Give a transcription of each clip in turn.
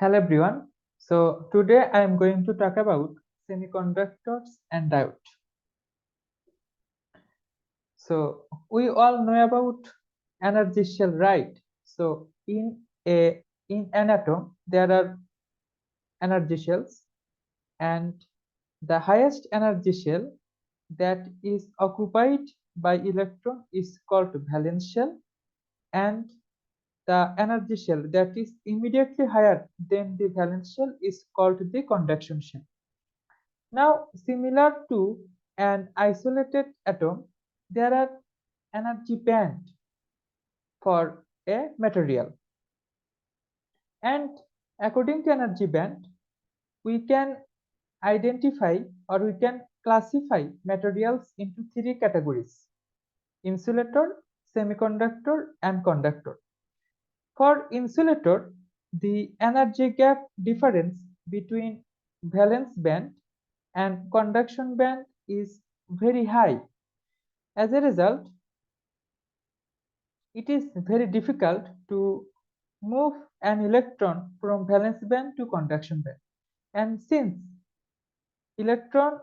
Hello everyone. So today I am going to talk about semiconductors and diode. So we all know about energy shell, right? So in an atom there are energy shells, and the highest energy shell that is occupied by electron is called valence shell, and the energy shell that is immediately higher than the valence shell is called the conduction shell. Now, similar to an isolated atom, there are energy band for a material. And according to energy band, we can identify or we can classify materials into three categories: insulator, semiconductor, and conductor. For insulator, the energy gap difference between valence band and conduction band is very high. As a result, it is very difficult to move an electron from valence band to conduction band. And since electron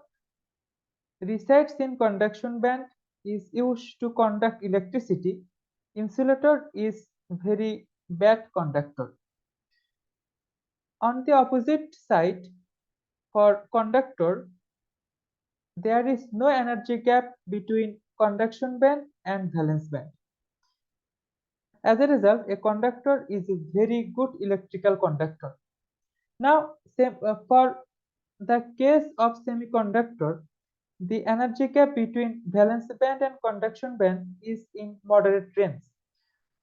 resides in conduction band is used to conduct electricity, insulator is very bad conductor. On the opposite side, for conductor, there is no energy gap between conduction band and valence band. As a result, a conductor is a very good electrical conductor. Now, for the case of semiconductor, the energy gap between valence band and conduction band is in moderate range.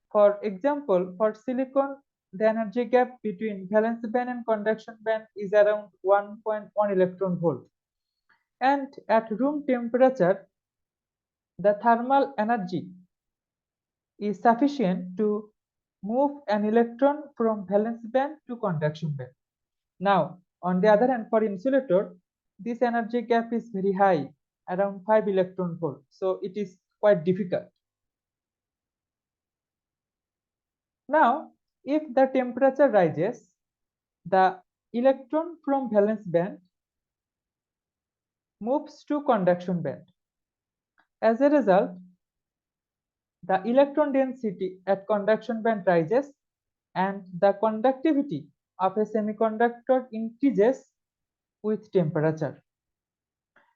For example, for silicon, the energy gap between valence band and conduction band is around 1.1 electron volt. And at room temperature, the thermal energy is sufficient to move an electron from valence band to conduction band. Now, on the other hand, for insulator, this energy gap is very high, around 5 electron volt. So it is quite difficult. Now, if the temperature rises, the electron from valence band moves to conduction band. As a result, the electron density at conduction band rises and the conductivity of a semiconductor increases with temperature.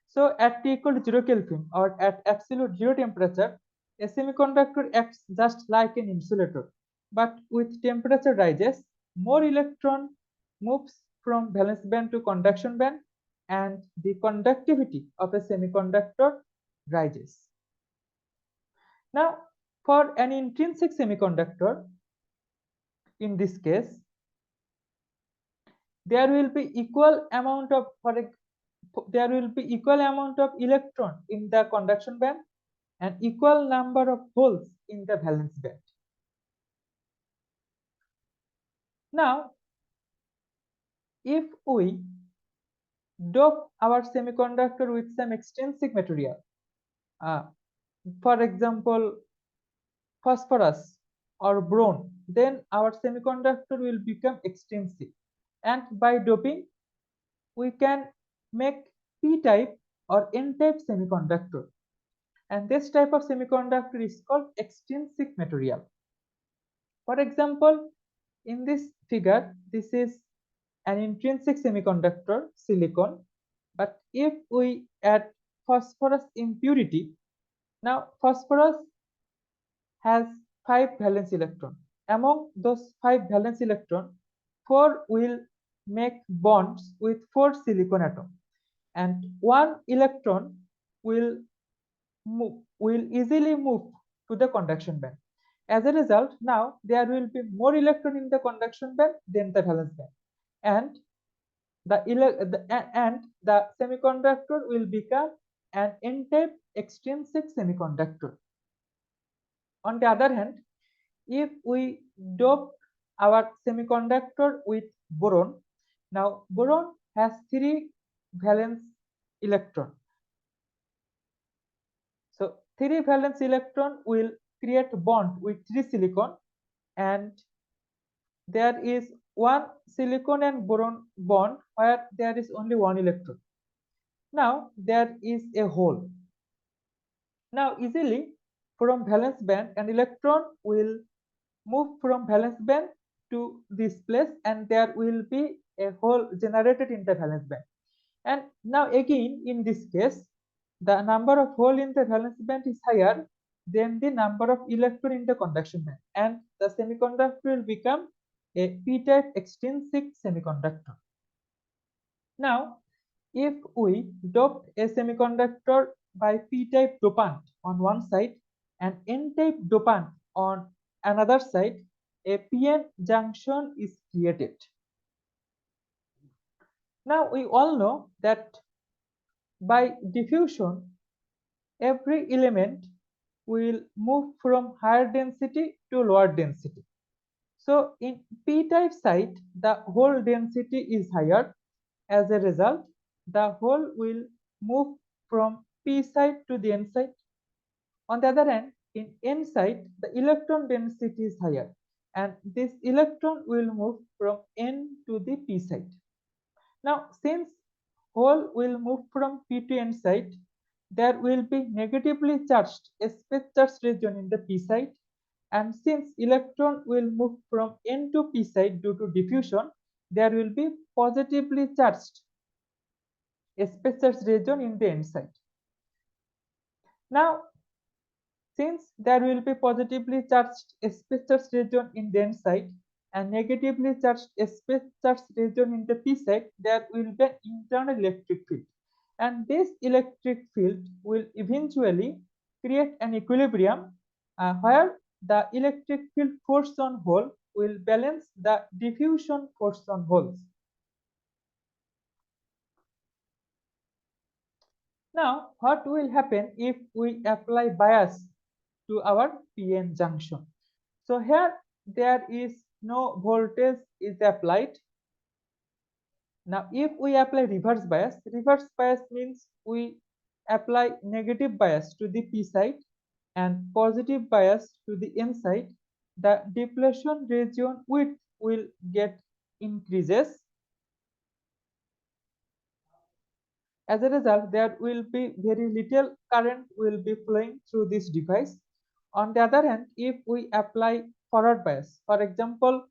So at T equal to 0 Kelvin or at absolute zero temperature, a semiconductor acts just like an insulator. But with temperature rises, more electron moves from valence band to conduction band, and the conductivity of a semiconductor rises. Now, for an intrinsic semiconductor, in this case, there will be equal amount of electron in the conduction band and equal number of holes in the valence band. Now, if we dope our semiconductor with some extrinsic material, for example, phosphorus or boron, then our semiconductor will become extrinsic. And by doping, we can make p-type or n-type semiconductor. And this type of semiconductor is called extrinsic material. For example, in this figure, this is an intrinsic semiconductor, silicon. But if we add phosphorus impurity, now phosphorus has 5 valence electron. Among those 5 valence electron, 4 will make bonds with 4 silicon atoms, and 1 electron will easily move to the conduction band. As a result, now there will be more electron in the conduction band than the valence band, and the semiconductor will become an n-type extrinsic semiconductor. On the other hand, if we dope our semiconductor with boron, now boron has 3 valence electron. So 3 valence electron will create bond with 3 silicon, and there is one silicon and boron bond where there is only one electron. Now there is a hole. Now easily from valence band, an electron will move from valence band to this place, and there will be a hole generated in the valence band. And now again in this case, the number of hole in the valence band is higher than the number of electron in the conduction band, and the semiconductor will become a p-type extrinsic semiconductor. Now if we dope a semiconductor by p-type dopant on one side and n-type dopant on another side, a p-n junction is created. Now we all know that by diffusion, every element will move from higher density to lower density. So in p-type site, the hole density is higher. As a result, the hole will move from p site to the n site. On the other hand, in n site, the electron density is higher, and this electron will move from n to the p site. Now, since hole will move from p to n site, there will be negatively charged space charge region in the p site, and since electron will move from n to p site due to diffusion, there will be positively charged space charge region in the n site. Now, since there will be positively charged space charge region in the n site and negatively charged space charge region in the p site, there will be an internal electric field. And this electric field will eventually create an equilibrium where the electric field force on hole will balance the diffusion force on holes. Now, what will happen if we apply bias to our PN junction? So here there is no voltage is applied. Now if we apply reverse bias means we apply negative bias to the P side and positive bias to the N side. The depletion region width will get increases. As a result, there will be very little current will be flowing through this device. On the other hand, if we apply forward bias, for example,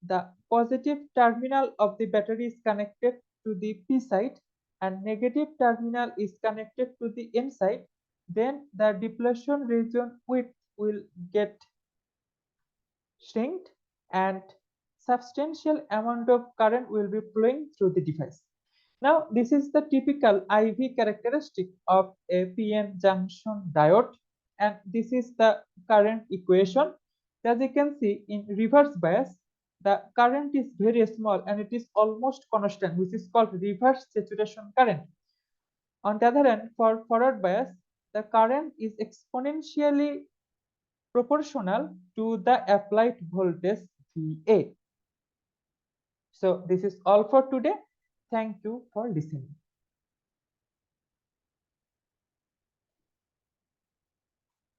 the positive terminal of the battery is connected to the P side and negative terminal is connected to the N side, then the depletion region width will get shrinked and substantial amount of current will be flowing through the device. Now, this is the typical IV characteristic of a PN junction diode, and this is the current equation. As you can see, in reverse bias, the current is very small and it is almost constant, which is called reverse saturation current. On the other hand, for forward bias, the current is exponentially proportional to the applied voltage VA. So this is all for today. Thank you for listening.